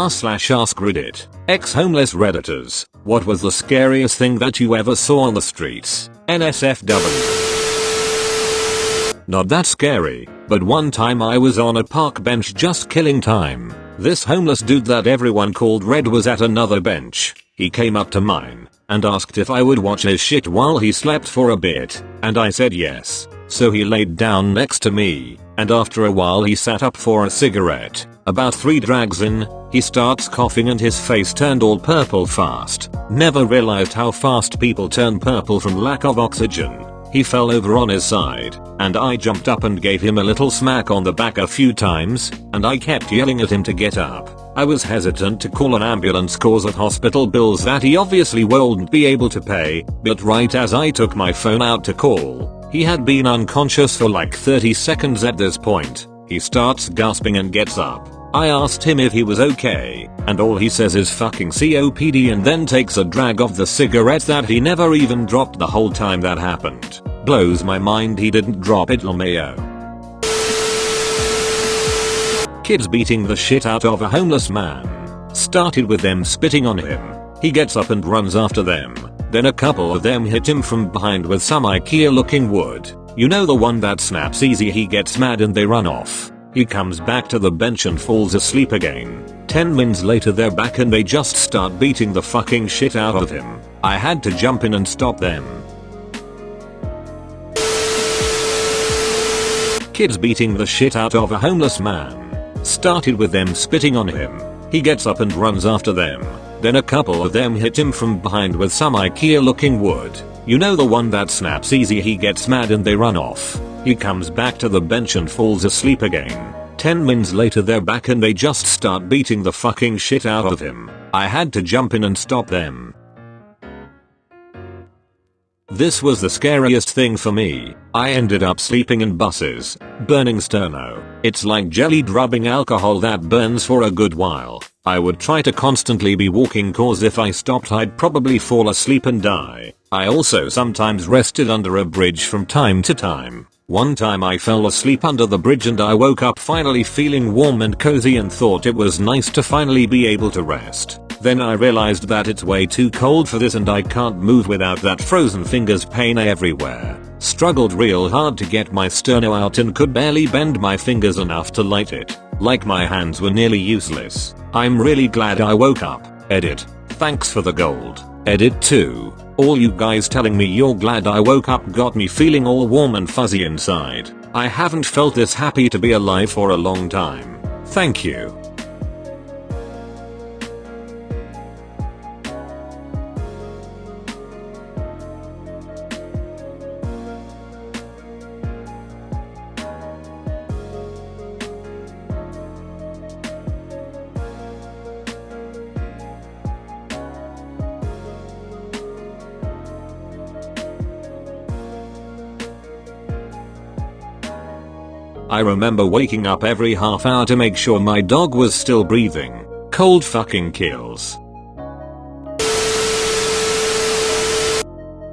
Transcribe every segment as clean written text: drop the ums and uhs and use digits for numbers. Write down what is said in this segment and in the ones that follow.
r/askReddit. Ex-homeless redditors, what was the scariest thing that you ever saw on the streets? NSFW. Not that scary, but one time I was on a park bench just killing time. This homeless dude that everyone called Red was at another bench. He came up to mine and asked if I would watch his shit while he slept for a bit, and I said yes. So he laid down next to me, and after a while he sat up for a cigarette. About 3 drags in, he starts coughing and his face turned all purple fast. Never realized how fast people turn purple from lack of oxygen. He fell over on his side, and I jumped up and gave him a little smack on the back a few times, and I kept yelling at him to get up. I was hesitant to call an ambulance cause of hospital bills that he obviously won't be able to pay, but right as I took my phone out to call, he had been unconscious for like 30 seconds at this point. He starts gasping and gets up. I asked him if he was okay, and all he says is fucking COPD and then takes a drag of the cigarette that he never even dropped the whole time that happened. Blows my mind he didn't drop it, LMAO. Kids beating the shit out of a homeless man. Started with them spitting on him. He gets up and runs after them. Then a couple of them hit him from behind with some IKEA looking wood. You know, the one that snaps easy. He gets mad and they run off. He comes back to the bench and falls asleep again. 10 minutes later they're back and they just start beating the fucking shit out of him. I had to jump in and stop them. Kids beating the shit out of a homeless man. Started with them spitting on him. He gets up and runs after them. Then a couple of them hit him from behind with some IKEA looking wood. You know, the one that snaps easy. He gets mad and they run off. He comes back to the bench and falls asleep again. 10 minutes later they're back and they just start beating the fucking shit out of him. I had to jump in and stop them. This was the scariest thing for me. I ended up sleeping in buses, burning sterno. It's like jellied rubbing alcohol that burns for a good while. I would try to constantly be walking cause if I stopped I'd probably fall asleep and die. I also sometimes rested under a bridge from time to time. One time I fell asleep under the bridge and I woke up finally feeling warm and cozy and thought it was nice to finally be able to rest. Then I realized that it's way too cold for this and I can't move without that frozen fingers pain everywhere. Struggled real hard to get my sterno out and could barely bend my fingers enough to light it. Like my hands were nearly useless. I'm really glad I woke up. Edit. Thanks for the gold. Edit 2. All you guys telling me you're glad I woke up got me feeling all warm and fuzzy inside. I haven't felt this happy to be alive for a long time. Thank you. I remember waking up every half hour to make sure my dog was still breathing. Cold fucking kills.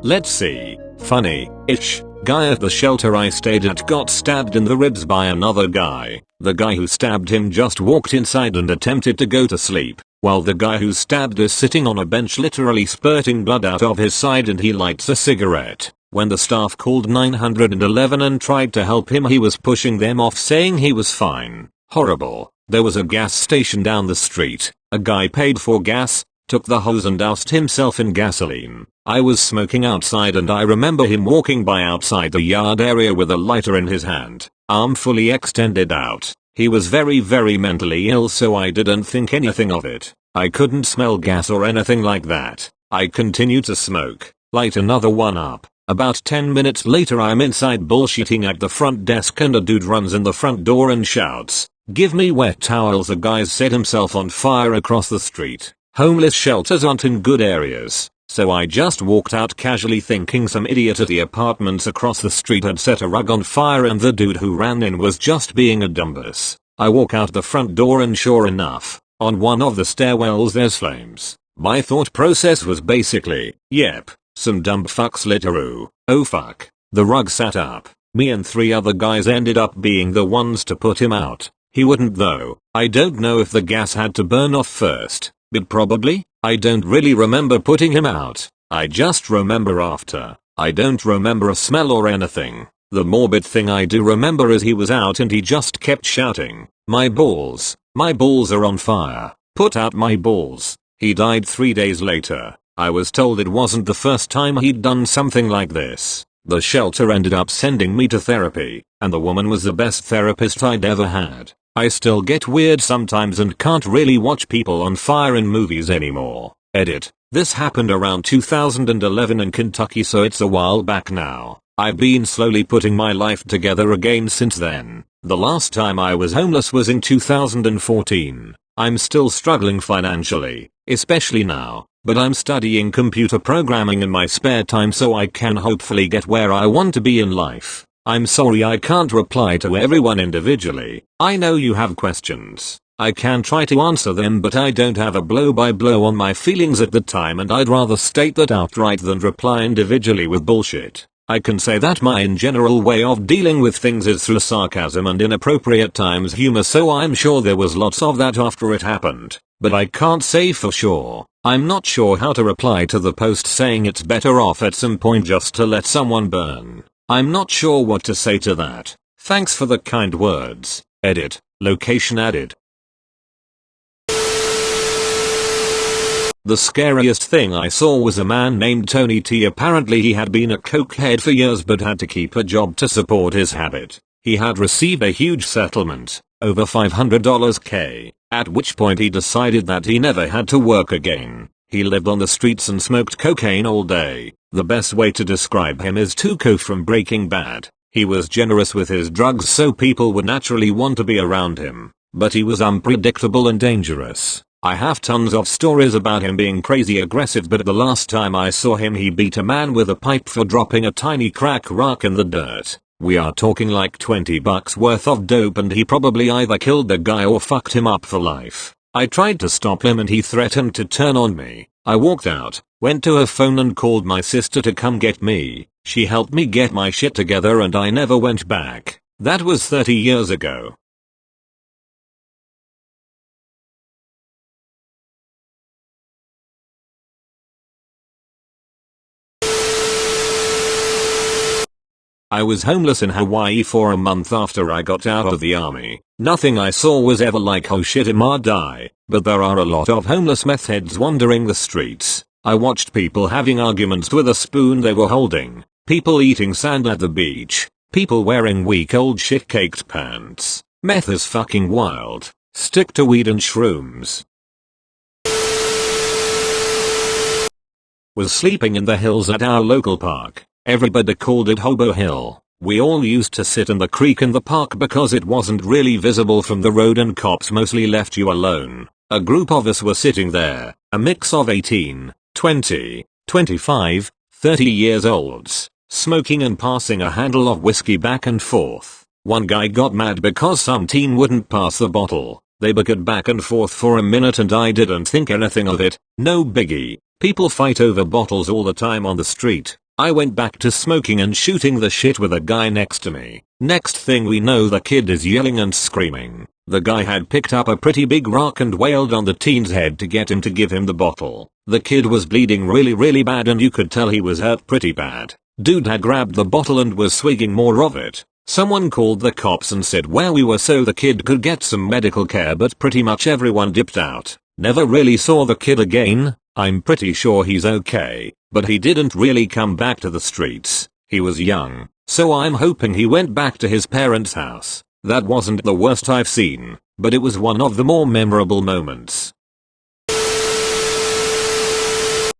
Let's see. Funny-ish. Guy at the shelter I stayed at got stabbed in the ribs by another guy. The guy who stabbed him just walked inside and attempted to go to sleep, while the guy who stabbed is sitting on a bench literally spurting blood out of his side and he lights a cigarette. When the staff called 911 and tried to help him, he was pushing them off saying he was fine. Horrible. There was a gas station down the street. A guy paid for gas, took the hose and doused himself in gasoline. I was smoking outside and I remember him walking by outside the yard area with a lighter in his hand, arm fully extended out. He was very mentally ill, so I didn't think anything of it. I couldn't smell gas or anything like that. I continued to smoke, light another one up. About 10 minutes later I'm inside bullshitting at the front desk and a dude runs in the front door and shouts, "Give me wet towels." The guy set himself on fire across the street. Homeless shelters aren't in good areas, so I just walked out casually thinking some idiot at the apartments across the street had set a rug on fire and the dude who ran in was just being a dumbass. I walk out the front door and sure enough, on one of the stairwells there's flames. My thought process was basically, yep. Some dumb fucks literally. Oh fuck. The rug sat up. Me and 3 other guys ended up being the ones to put him out. He wouldn't though. I don't know if the gas had to burn off first, but probably. I don't really remember putting him out. I just remember after. I don't remember a smell or anything. The morbid thing I do remember is he was out and he just kept shouting, my balls are on fire. Put out my balls. He died 3 days later. I was told it wasn't the first time he'd done something like this. The shelter ended up sending me to therapy, and the woman was the best therapist I'd ever had. I still get weird sometimes and can't really watch people on fire in movies anymore. Edit. This happened around 2011 in Kentucky, so it's a while back now. I've been slowly putting my life together again since then. The last time I was homeless was in 2014. I'm still struggling financially, especially now, but I'm studying computer programming in my spare time so I can hopefully get where I want to be in life. I'm sorry I can't reply to everyone individually. I know you have questions. I can try to answer them, but I don't have a blow-by-blow on my feelings at the time, and I'd rather state that outright than reply individually with bullshit. I can say that my in general way of dealing with things is through sarcasm and inappropriate times humor, so I'm sure there was lots of that after it happened. But I can't say for sure. I'm not sure how to reply to the post saying it's better off at some point just to let someone burn. I'm not sure what to say to that. Thanks for the kind words. Edit. Location added. The scariest thing I saw was a man named Tony T. Apparently he had been a cokehead for years but had to keep a job to support his habit. He had received a huge settlement, over $500K, at which point he decided that he never had to work again. He lived on the streets and smoked cocaine all day. The best way to describe him is Tuco from Breaking Bad. He was generous with his drugs so people would naturally want to be around him, but he was unpredictable and dangerous. I have tons of stories about him being crazy aggressive, but the last time I saw him he beat a man with a pipe for dropping a tiny crack rock in the dirt. We are talking like $20 worth of dope, and he probably either killed the guy or fucked him up for life. I tried to stop him and he threatened to turn on me. I walked out, went to her phone and called my sister to come get me. She helped me get my shit together and I never went back. That was 30 years ago. I was homeless in Hawaii for a month after I got out of the army. Nothing I saw was ever like oh shit I'ma die, but there are a lot of homeless meth heads wandering the streets. I watched people having arguments with a spoon they were holding, people eating sand at the beach, people wearing weak old shit caked pants. Meth is fucking wild. Stick to weed and shrooms. Was sleeping in the hills at our local park. Everybody called it Hobo Hill. We all used to sit in the creek in the park because it wasn't really visible from the road and cops mostly left you alone. A group of us were sitting there, a mix of 18, 20, 25, 30 years olds, smoking and passing a handle of whiskey back and forth. One guy got mad because some teen wouldn't pass the bottle. They bickered back and forth for a minute and I didn't think anything of it. No biggie. People fight over bottles all the time on the street. I went back to smoking and shooting the shit with a guy next to me. Next thing we know the kid is yelling and screaming. The guy had picked up a pretty big rock and wailed on the teen's head to get him to give him the bottle. The kid was bleeding really bad and you could tell he was hurt pretty bad. Dude had grabbed the bottle and was swigging more of it. Someone called the cops and said where we were so the kid could get some medical care, but pretty much everyone dipped out. Never really saw the kid again. I'm pretty sure he's okay, but he didn't really come back to the streets. He was young, so I'm hoping he went back to his parents' house. That wasn't the worst I've seen, but it was one of the more memorable moments.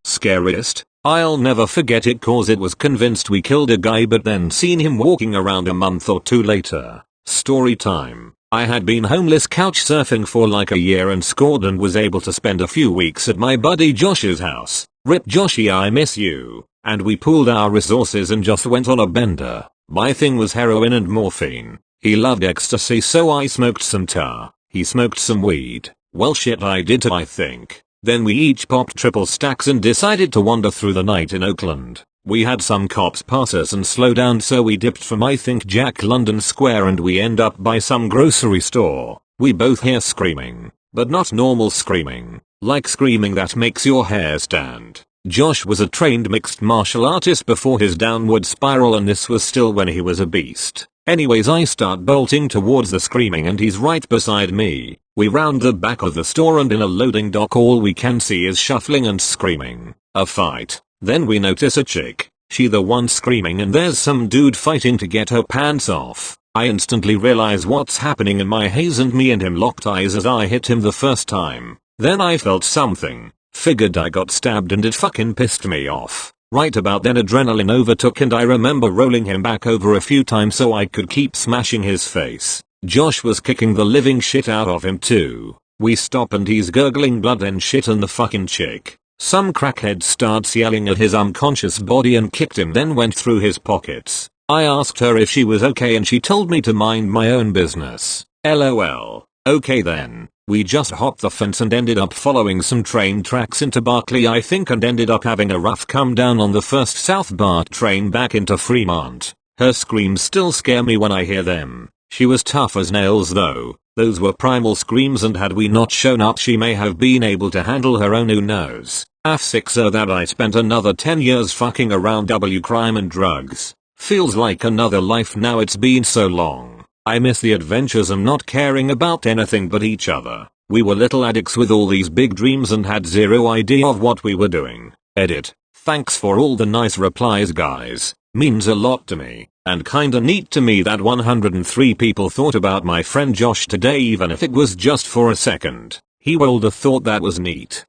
Scariest? I'll never forget it cause it was convinced we killed a guy but then seen him walking around a month or two later. Story time. I had been homeless couch surfing for like a year and scored and was able to spend a few weeks at my buddy Josh's house. Rip Joshy, I miss you. And we pooled our resources and just went on a bender. My thing was heroin and morphine. He loved ecstasy so I smoked some tar. He smoked some weed. Well shit I did too I think. Then we each popped triple stacks and decided to wander through the night in Oakland. We had some cops pass us and slow down, so we dipped from I think Jack London Square and we end up by some grocery store. We both hear screaming, but not normal screaming, like screaming that makes your hair stand. Josh was a trained mixed martial artist before his downward spiral, and this was still when he was a beast. Anyways, I start bolting towards the screaming and he's right beside me. We round the back of the store and in a loading dock all we can see is shuffling and screaming. A fight. Then we notice a chick. She the one screaming, and there's some dude fighting to get her pants off. I instantly realize what's happening in my haze and me and him locked eyes as I hit him the first time. Then I felt something. Figured I got stabbed and it fucking pissed me off. Right about then adrenaline overtook and I remember rolling him back over a few times so I could keep smashing his face. Josh was kicking the living shit out of him too. We stop and he's gurgling blood and shit, and the fucking chick, some crackhead, starts yelling at his unconscious body and kicked him, then went through his pockets. I asked her if she was okay and she told me to mind my own business. LOL. Okay then. We just hopped the fence and ended up following some train tracks into Berkeley I think, and ended up having a rough come down on the first South BART train back into Fremont. Her screams still scare me when I hear them. She was tough as nails though. Those were primal screams, and had we not shown up she may have been able to handle her own, who knows. F6 that I spent another 10 years fucking around crime and drugs. Feels like another life now, it's been so long. I miss the adventures and not caring about anything but each other. We were little addicts with all these big dreams and had zero idea of what we were doing. Edit. Thanks for all the nice replies guys. Means a lot to me. And kinda neat to me that 103 people thought about my friend Josh today, even if it was just for a second. He would have thought that was neat.